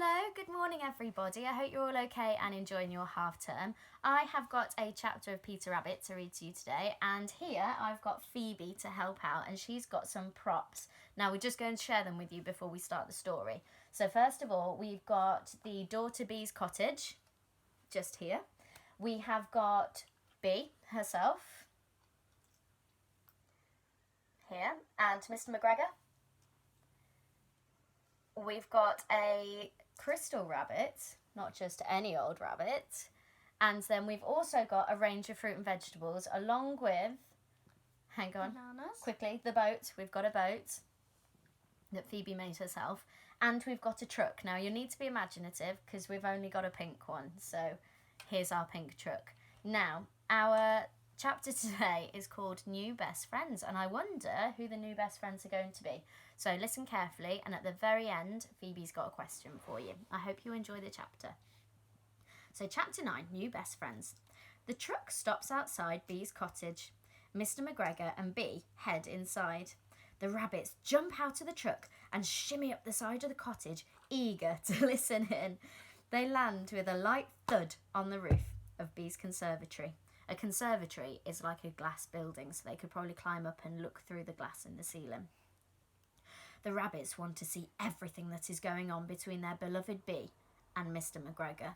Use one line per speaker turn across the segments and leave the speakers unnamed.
Hello, good morning everybody. I hope you're all okay and enjoying your half term. I have got a chapter of Peter Rabbit to read to you today, and here I've got Phoebe to help out, and she's got some props. Now we're just going to share them with you before we start the story. So first of all, we've got the door to Bee's cottage, just here. We have got Bee herself, here, and Mr. McGregor. We've got a crystal rabbit, not just any old rabbit. And then we've also got a range of fruit and vegetables along with, hang on,
bananas.
Quickly, the boat. We've got a boat that Phoebe made herself. And we've got a truck. Now you need to be imaginative because we've only got a pink one. So here's our pink truck. Now, our chapter today is called New Best Friends, and I wonder who the new best friends are going to be. So listen carefully, and at the very end, Phoebe's got a question for you. I hope you enjoy the chapter. So chapter 9, New Best Friends. The truck stops outside Bee's cottage. Mr. McGregor and Bee head inside. The rabbits jump out of the truck and shimmy up the side of the cottage, eager to listen in. They land with a light thud on the roof of Bee's conservatory. A conservatory is like a glass building, so they could probably climb up and look through the glass in the ceiling. The rabbits want to see everything that is going on between their beloved Bee and Mr. McGregor.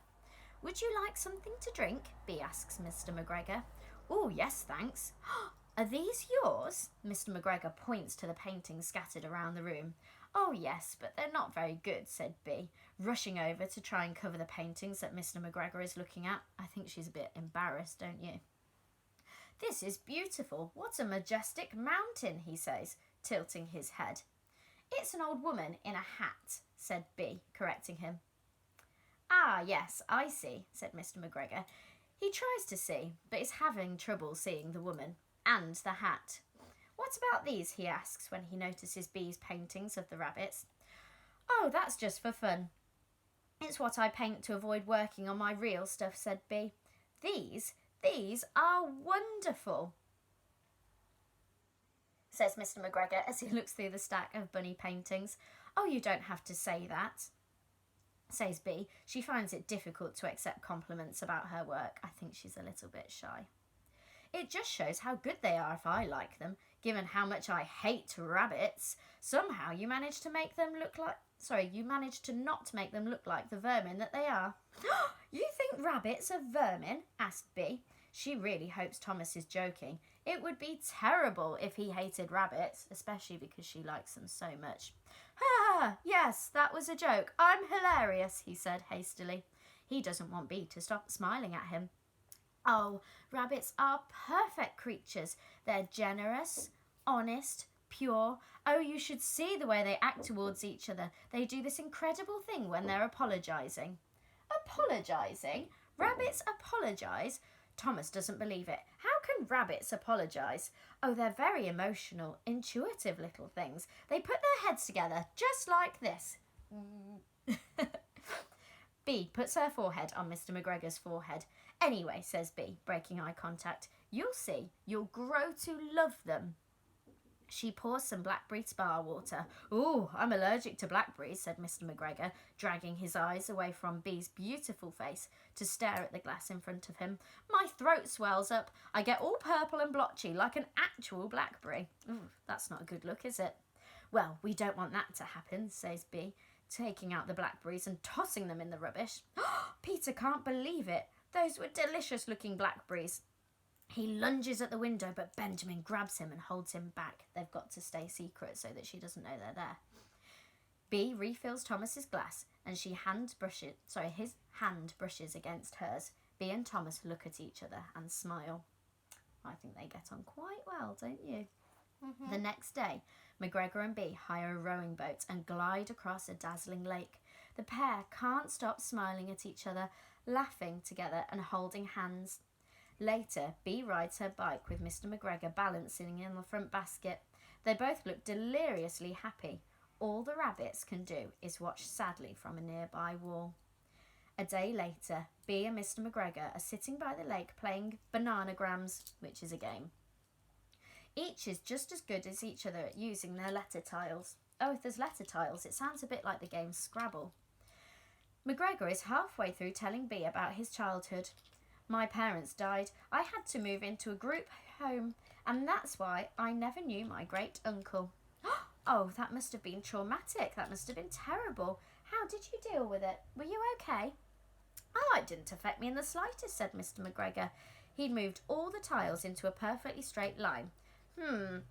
Would you like something to drink? Bee asks Mr. McGregor. Oh, yes, thanks. Are these yours? Mr. McGregor points to the paintings scattered around the room. Oh, yes, but they're not very good, said Bee, rushing over to try and cover the paintings that Mr. McGregor is looking at. I think she's a bit embarrassed, don't you? This is beautiful. What a majestic mountain, he says, tilting his head. It's an old woman in a hat, said Bee, correcting him. Ah, yes, I see, said Mr. McGregor. He tries to see, but is having trouble seeing the woman and the hat. What about these, he asks when he notices Bee's paintings of the rabbits. Oh, that's just for fun. It's what I paint to avoid working on my real stuff, said Bee. These are wonderful, says Mr. McGregor as he looks through the stack of bunny paintings. Oh, you don't have to say that, says Bee. She finds it difficult to accept compliments about her work. I think she's a little bit shy. It just shows how good they are if I like them, given how much I hate rabbits. Somehow you managed to make them look like... you managed to not make them look like the vermin that they are. You think rabbits are vermin? Asked Bee. She really hopes Thomas is joking. It would be terrible if he hated rabbits, especially because she likes them so much. Ha! Yes, that was a joke. I'm hilarious, he said hastily. He doesn't want Bee to stop smiling at him. Oh, rabbits are perfect creatures. They're generous, honest, pure. Oh, you should see the way they act towards each other. They do this incredible thing when they're apologising. Apologising? Rabbits apologise? Thomas doesn't believe it. How can rabbits apologise? Oh, they're very emotional, intuitive little things. They put their heads together just like this. Bee puts her forehead on Mr. McGregor's forehead. Anyway, says Bee, breaking eye contact, you'll see. You'll grow to love them. She pours some blackberry spa water. Ooh, I'm allergic to blackberries, said Mr. McGregor, dragging his eyes away from Bee's beautiful face to stare at the glass in front of him. My throat swells up. I get all purple and blotchy like an actual blackberry. Ooh, that's not a good look, is it? Well, we don't want that to happen, says Bee, taking out the blackberries and tossing them in the rubbish. Peter can't believe it. Those were delicious-looking blackberries. He lunges at the window, but Benjamin grabs him and holds him back. They've got to stay secret so that she doesn't know they're there. Bee refills Thomas's glass, and his hand brushes against hers. Bee and Thomas look at each other and smile. I think they get on quite well, don't you? Mm-hmm. The next day, McGregor and Bee hire a rowing boat and glide across a dazzling lake. The pair can't stop smiling at each other, laughing together and holding hands. Later, Bee rides her bike with Mr. McGregor balancing in the front basket. They both look deliriously happy. All the rabbits can do is watch sadly from a nearby wall. A day later, Bee and Mr. McGregor are sitting by the lake playing Bananagrams, which is a game. Each is just as good as each other at using their letter tiles. Oh, if there's letter tiles, it sounds a bit like the game Scrabble. McGregor is halfway through telling Bea about his childhood. My parents died. I had to move into a group home, and that's why I never knew my great uncle. Oh, that must have been traumatic. That must have been terrible. How did you deal with it? Were you okay? Oh, it didn't affect me in the slightest, said Mr. McGregor. He'd moved all the tiles into a perfectly straight line.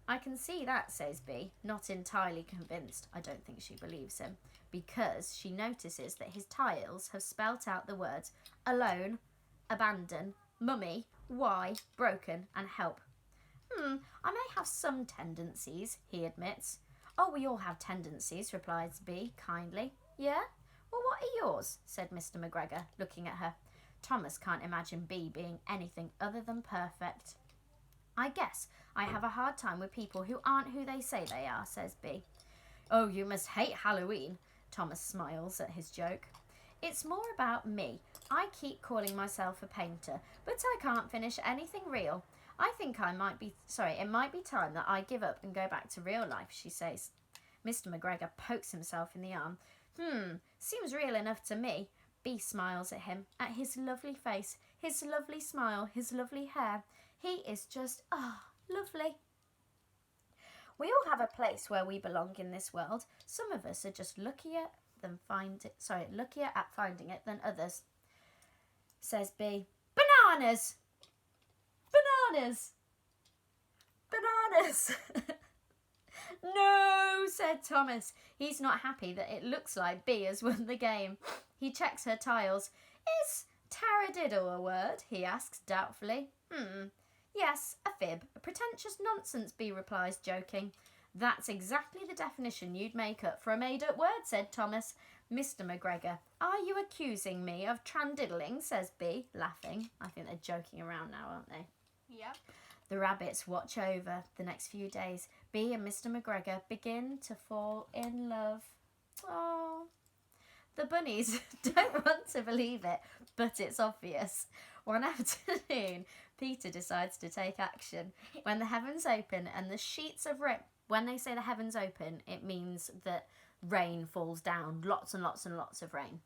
I can see that, says Bea, not entirely convinced. I don't think she believes him, because she notices that his tiles have spelt out the words alone, abandon, mummy, why, broken, and help. I may have some tendencies, he admits. Oh, we all have tendencies, replies Bea kindly. Yeah? Well, what are yours? Said Mr. McGregor, looking at her. Thomas can't imagine Bea being anything other than perfect. I guess I have a hard time with people who aren't who they say they are, says Bea. Oh, you must hate Halloween. Thomas smiles at his joke. It's more about me. I keep calling myself a painter, but I can't finish anything real. I think it might be time that I give up and go back to real life, she says. Mr. McGregor pokes himself in the arm. Seems real enough to me. Bea smiles at him, at his lovely face, his lovely smile, his lovely hair. He is just, lovely. We all have a place where we belong in this world. Some of us are just luckier at finding it than others, says Bea. Bananas! Bananas! Bananas! No, said Thomas. He's not happy that it looks like Bea has won the game. He checks her tiles. Is taradiddle a word? He asks doubtfully. Yes, a fib. A pretentious nonsense, Bea replies, joking. That's exactly the definition you'd make up for a made-up word, said Thomas. Mr. McGregor, are you accusing me of trandiddling, says Bea, laughing. I think they're joking around now, aren't they?
Yep.
The rabbits watch over the next few days. Bea and Mr. McGregor begin to fall in love. Oh, the bunnies don't want to believe it, but it's obvious. One afternoon, Peter decides to take action. When the heavens open and the sheets of rain... When they say the heavens open, it means that rain falls down. Lots and lots and lots of rain.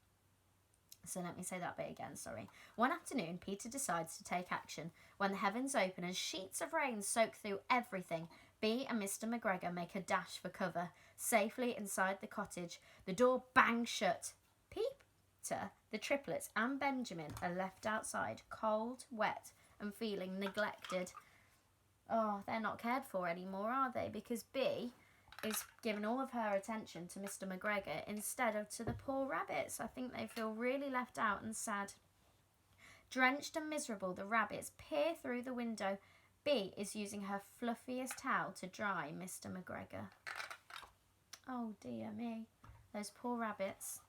So let me say that bit again, sorry. One afternoon, Peter decides to take action. When the heavens open and sheets of rain soak through everything, Bea and Mr. McGregor make a dash for cover. Safely inside the cottage, the door bangs shut. Peter, the triplets and Benjamin are left outside, cold, wet, and feeling neglected. Oh, they're not cared for anymore, are they? Because Bea is giving all of her attention to Mr. McGregor instead of to the poor rabbits. I think they feel really left out and sad. Drenched and miserable, the rabbits peer through the window. Bea is using her fluffiest towel to dry Mr. McGregor. Oh dear me, those poor rabbits.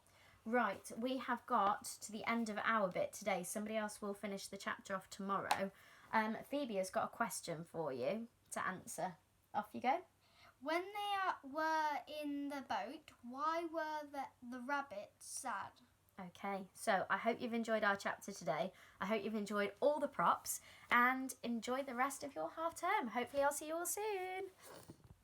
Right, we have got to the end of our bit today. Somebody else will finish the chapter off tomorrow. Phoebe has got a question for you to answer. Off you go.
When they were in the boat, why were the rabbits sad?
Okay, so I hope you've enjoyed our chapter today. I hope you've enjoyed all the props and enjoy the rest of your half term. Hopefully I'll see you all soon.